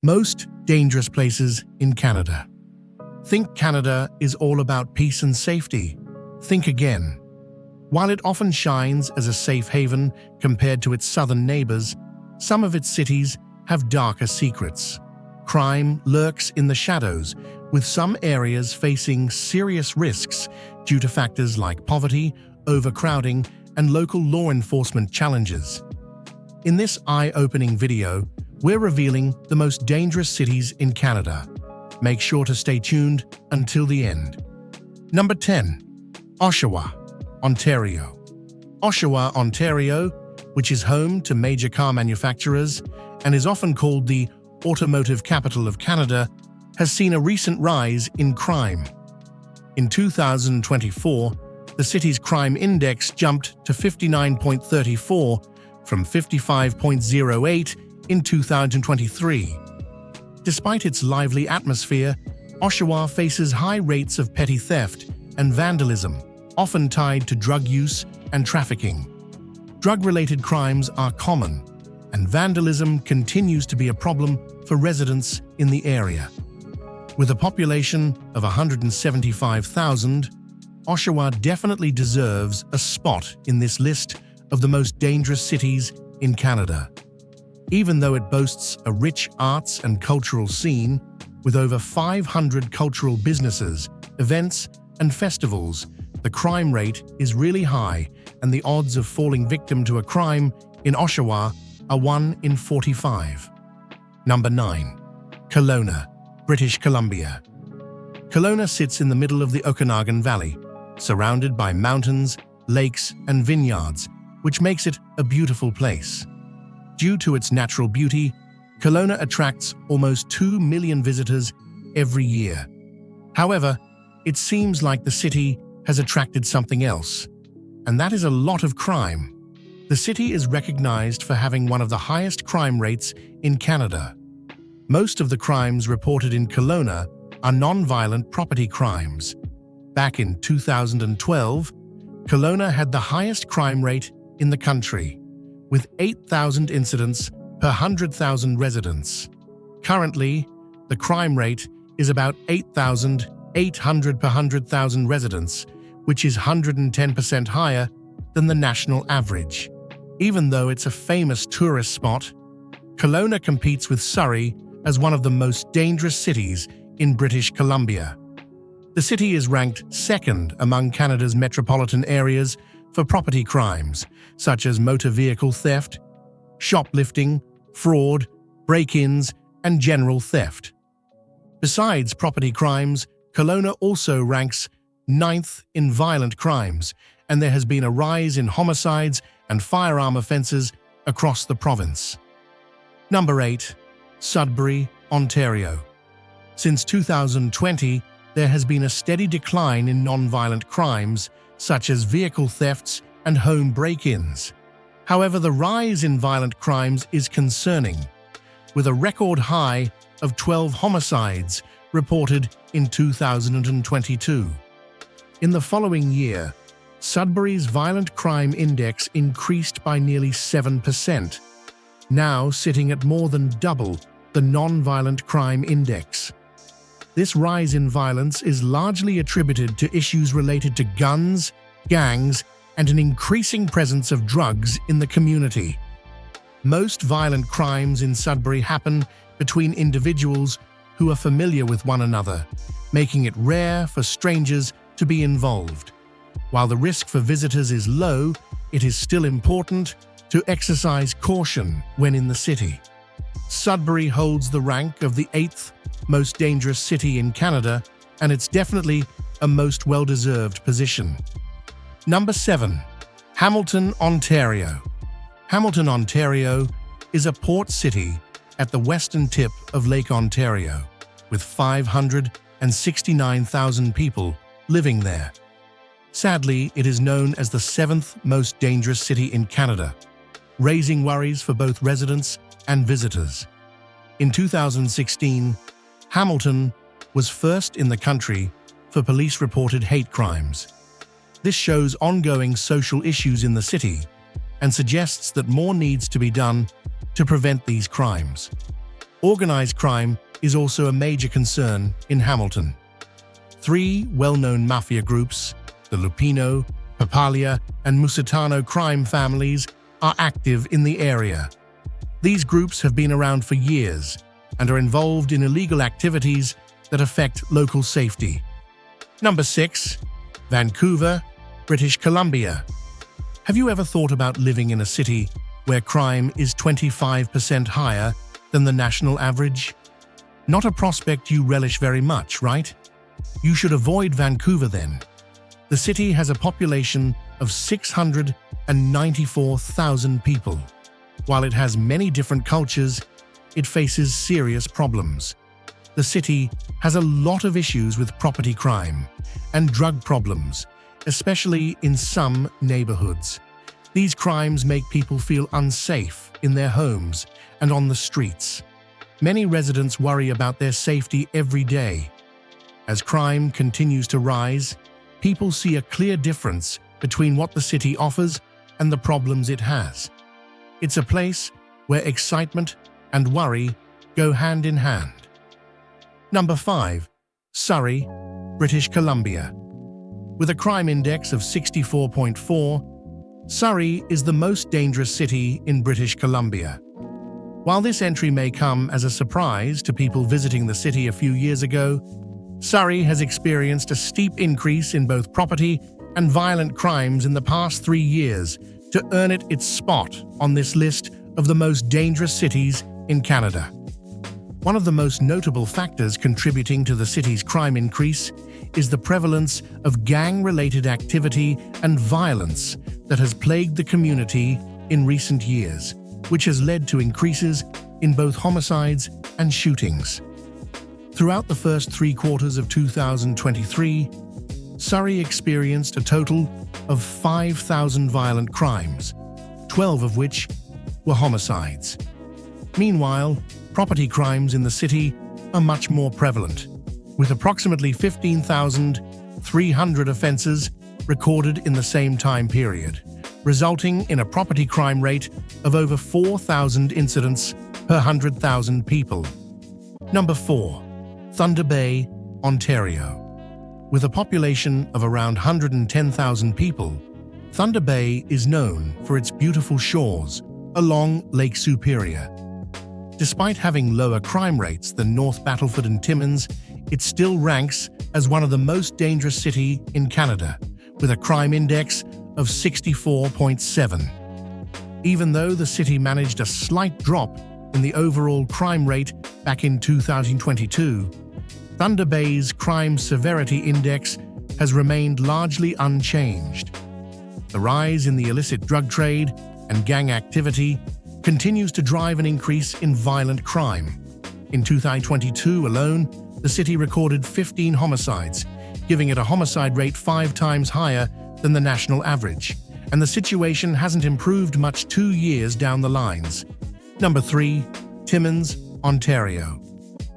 Most dangerous places in Canada. Think Canada is all about peace and safety. Think again. While it often shines as a safe haven compared to its southern neighbors, some of its cities have darker secrets. Crime lurks in the shadows, with some areas facing serious risks due to factors like poverty, overcrowding, and local law enforcement challenges. In this eye-opening video, we're revealing the most dangerous cities in Canada. Make sure to stay tuned until the end. Number 10. Oshawa, Ontario. Oshawa, Ontario, which is home to major car manufacturers and is often called the automotive capital of Canada, has seen a recent rise in crime. In 2024, the city's crime index jumped to 59.34 from 55.08 in 2023. Despite its lively atmosphere, Oshawa faces high rates of petty theft and vandalism, often tied to drug use and trafficking. Drug-related crimes are common, and vandalism continues to be a problem for residents in the area. With a population of 175,000, Oshawa definitely deserves a spot in this list of the most dangerous cities in Canada. Even though it boasts a rich arts and cultural scene, with over 500 cultural businesses, events, and festivals, the crime rate is really high, and the odds of falling victim to a crime in Oshawa are 1 in 45. Number 9. Colona, British Columbia. Colona sits in the middle of the Okanagan Valley, surrounded by mountains, lakes, and vineyards, which makes it a beautiful place. Due to its natural beauty, Colona attracts almost 2 million visitors every year. However, it seems like the city has attracted something else, and that is a lot of crime. The city is recognized for having one of the highest crime rates in Canada. Most of the crimes reported in Colona are non-violent property crimes. Back in 2012, Colona had the highest crime rate in the country, with 8,000 incidents per 100,000 residents. Currently, the crime rate is about 8,800 per 100,000 residents, which is 110% higher than the national average. Even though it's a famous tourist spot, Colona competes with Surrey as one of the most dangerous cities in British Columbia. The city is ranked second among Canada's metropolitan areas for property crimes, such as motor vehicle theft, shoplifting, fraud, break-ins, and general theft. Besides property crimes, Colona also ranks 9th in violent crimes, and there has been a rise in homicides and firearm offences across the province. Number 8. Sudbury, Ontario. Since 2020, there has been a steady decline in non-violent crimes, such as vehicle thefts and home break-ins. However, the rise in violent crimes is concerning, with a record high of 12 homicides reported in 2022. In the following year, Sudbury's violent crime index increased by nearly 7%, now sitting at more than double the non-violent crime index. This rise in violence is largely attributed to issues related to guns, gangs, and an increasing presence of drugs in the community. Most violent crimes in Sudbury happen between individuals who are familiar with one another, making it rare for strangers to be involved. While the risk for visitors is low, it is still important to exercise caution when in the city. Sudbury holds the rank of the 8th most dangerous city in Canada, and it's definitely a most well-deserved position. Number 7. Hamilton, Ontario. Hamilton, Ontario is a port city at the western tip of Lake Ontario, with 569,000 people living there. Sadly, it is known as the 7th most dangerous city in Canada, raising worries for both residents and visitors. In 2016, Hamilton was first in the country for police-reported hate crimes. This shows ongoing social issues in the city and suggests that more needs to be done to prevent these crimes. Organized crime is also a major concern in Hamilton. Three well-known mafia groups, the Lupino, Papaglia, and Musitano crime families, are active in the area. These groups have been around for years and are involved in illegal activities that affect local safety. Number 6. Vancouver, British Columbia. Have you ever thought about living in a city where crime is 25% higher than the national average? Not a prospect you relish very much, right? You should avoid Vancouver then. The city has a population of 694,000 people. While it has many different cultures, it faces serious problems. The city has a lot of issues with property crime and drug problems, especially in some neighborhoods. These crimes make people feel unsafe in their homes and on the streets. Many residents worry about their safety every day. As crime continues to rise, people see a clear difference between what the city offers and the problems it has. It's a place where excitement and worry go hand in hand. Number 5. Surrey, British Columbia. With a crime index of 64.4, Surrey is the most dangerous city in British Columbia. While this entry may come as a surprise to people visiting the city a few years ago, Surrey has experienced a steep increase in both property and violent crimes in the past 3 years to earn it its spot on this list of the most dangerous cities in Canada. One of the most notable factors contributing to the city's crime increase is the prevalence of gang-related activity and violence that has plagued the community in recent years, which has led to increases in both homicides and shootings. Throughout the first 3 quarters of 2023, Surrey experienced a total of 5,000 violent crimes, 12 of which were homicides. Meanwhile, property crimes in the city are much more prevalent, with approximately 15,300 offences recorded in the same time period, resulting in a property crime rate of over 4,000 incidents per 100,000 people. Number 4. Thunder Bay, Ontario. With a population of around 110,000 people, Thunder Bay is known for its beautiful shores along Lake Superior. Despite having lower crime rates than North Battleford and Timmins, it still ranks as one of the most dangerous cities in Canada, with a crime index of 64.7. Even though the city managed a slight drop in the overall crime rate back in 2022, Thunder Bay's crime severity index has remained largely unchanged. The rise in the illicit drug trade and gang activity continues to drive an increase in violent crime. In 2022 alone, the city recorded 15 homicides, giving it a homicide rate 5 times higher than the national average, and the situation hasn't improved much 2 years down the lines. Number 3. Timmins, Ontario.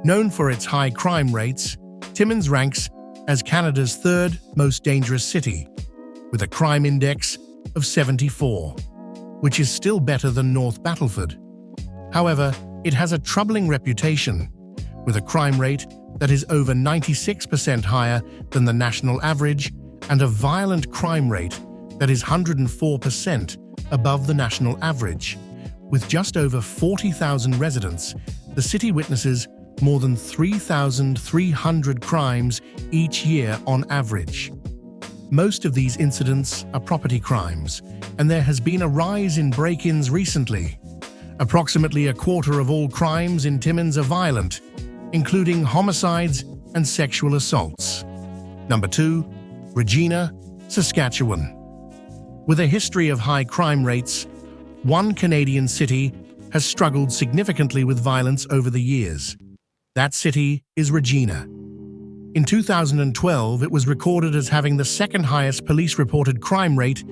Known for its high crime rates, Timmins ranks as Canada's 3rd most dangerous city, with a crime index of 74, which is still better than North Battleford. However, it has a troubling reputation, with a crime rate that is over 96% higher than the national average and a violent crime rate that is 104% above the national average. With just over 40,000 residents, the city witnesses more than 3,300 crimes each year on average. Most of these incidents are property crimes, and there has been a rise in break-ins recently. Approximately a quarter of all crimes in Timmins are violent, including homicides and sexual assaults. Number 2. Regina, Saskatchewan. With a history of high crime rates, one Canadian city has struggled significantly with violence over the years. That city is Regina. In 2012, it was recorded as having the 2nd highest police-reported crime rate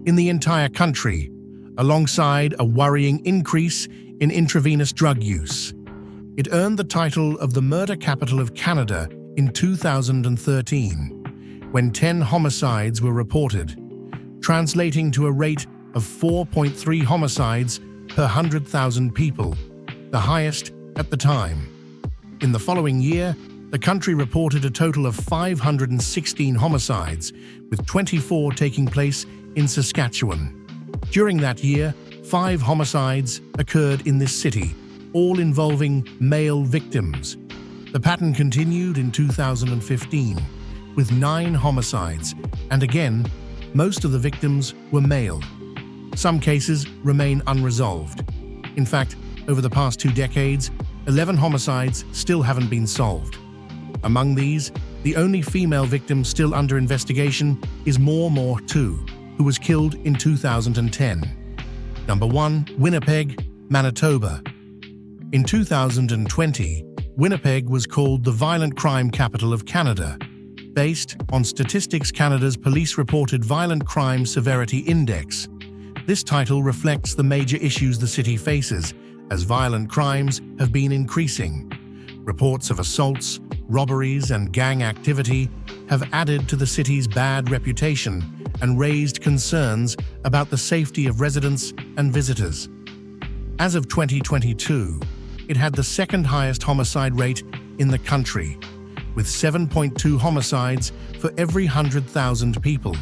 in the entire country, alongside a worrying increase in intravenous drug use. It earned the title of the murder capital of Canada in 2013, when 10 homicides were reported, translating to a rate of 4.3 homicides per 100,000 people, the highest at the time. In the following year, the country reported a total of 516 homicides, with 24 taking place in Saskatchewan. During that year, 5 homicides occurred in this city, all involving male victims. The pattern continued in 2015, with 9 homicides, and again, most of the victims were male. Some cases remain unresolved. In fact, over the past 2 decades, 11 homicides still haven't been solved. Among these, the only female victim still under investigation is Moore 2, who was killed in 2010. Number 1. Winnipeg, Manitoba. In 2020, Winnipeg was called the violent crime capital of Canada, based on Statistics Canada's police-reported violent crime severity index. This title reflects the major issues the city faces, as violent crimes have been increasing. Reports of assaults, robberies, and gang activity have added to the city's bad reputation and raised concerns about the safety of residents and visitors. As of 2022, it had the second highest homicide rate in the country, with 7.2 homicides for every 100,000 people.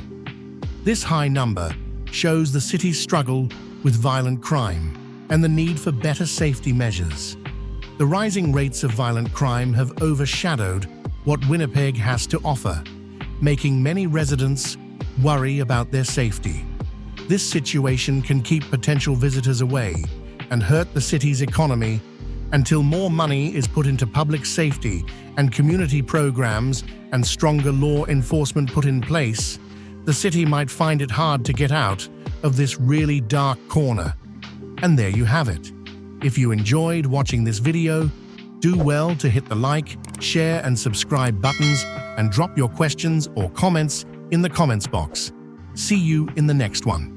This high number shows the city's struggle with violent crime and the need for better safety measures. The rising rates of violent crime have overshadowed what Winnipeg has to offer, making many residents worry about their safety. This situation can keep potential visitors away and hurt the city's economy until more money is put into public safety and community programs and stronger law enforcement put in place. The city might find it hard to get out of this really dark corner. And there you have it. If you enjoyed watching this video, do well to hit the like, share, and subscribe buttons and drop your questions or comments in the comments box. See you in the next one.